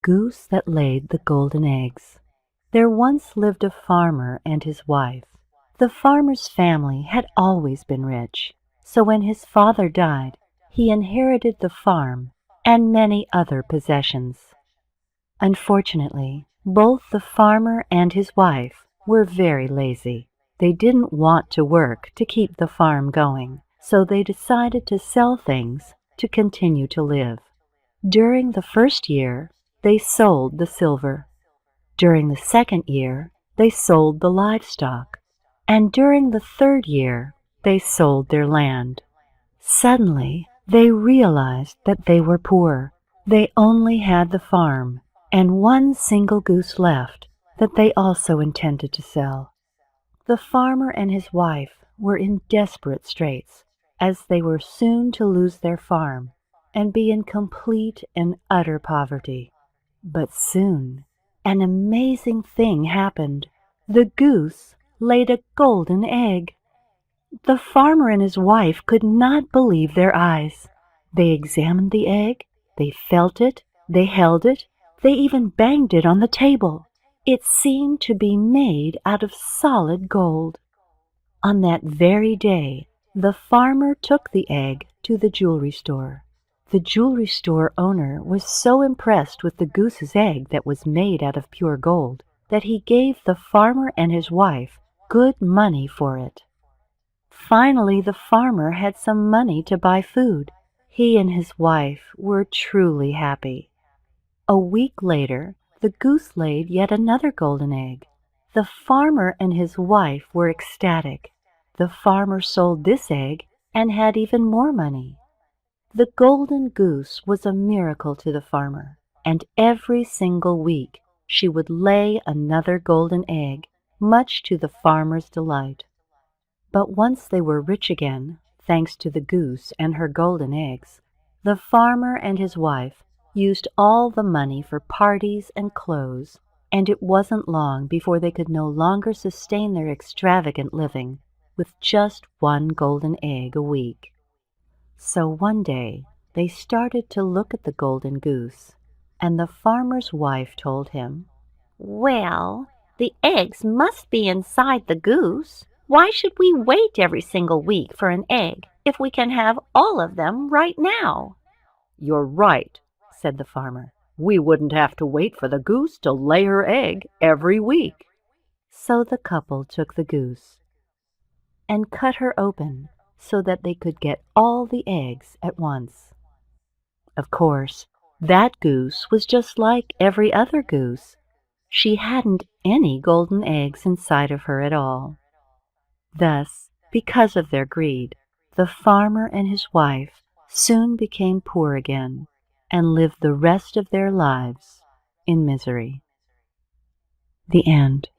Goose that laid the golden eggs. There once lived a farmer and his wife. The farmer's family had always been rich, so when his father died, he inherited the farm and many other possessions. Unfortunately, both the farmer and his wife were very lazy. They didn't want to work to keep the farm going, so they decided to sell things to continue to live. During the first year, they sold the silver. During the second year, they sold the livestock. And during the third year, they sold their land. Suddenly, they realized that they were poor. They only had the farm and one single goose left that they also intended to sell. The farmer and his wife were in desperate straits, as they were soon to lose their farm and be in complete and utter poverty. But soon, an amazing thing happened. The goose laid a golden egg. The farmer and his wife could not believe their eyes. They examined the egg, they felt it, they held it, they even banged it on the table. It seemed to be made out of solid gold. On that very day, the farmer took the egg to the jewelry store. The jewelry store owner was so impressed with the goose's egg that was made out of pure gold that he gave the farmer and his wife good money for it. Finally, the farmer had some money to buy food. He and his wife were truly happy. A week later, the goose laid yet another golden egg. The farmer and his wife were ecstatic. The farmer sold this egg and had even more money. The golden goose was a miracle to the farmer, and every single week she would lay another golden egg, much to the farmer's delight. But once they were rich again, thanks to the goose and her golden eggs, the farmer and his wife used all the money for parties and clothes, and it wasn't long before they could no longer sustain their extravagant living with just one golden egg a week. So one day they started to look at the golden goose, and the farmer's wife told him, "Well, the eggs must be inside the goose. Why should we wait every single week for an egg if we can have all of them right now?" "You're right," said the farmer. "We wouldn't have to wait for the goose to lay her egg every week." So the couple took the goose and cut her open so that they could get all the eggs at once. Of course, that goose was just like every other goose. She hadn't any golden eggs inside of her at all. Thus, because of their greed, the farmer and his wife soon became poor again and lived the rest of their lives in misery. The end.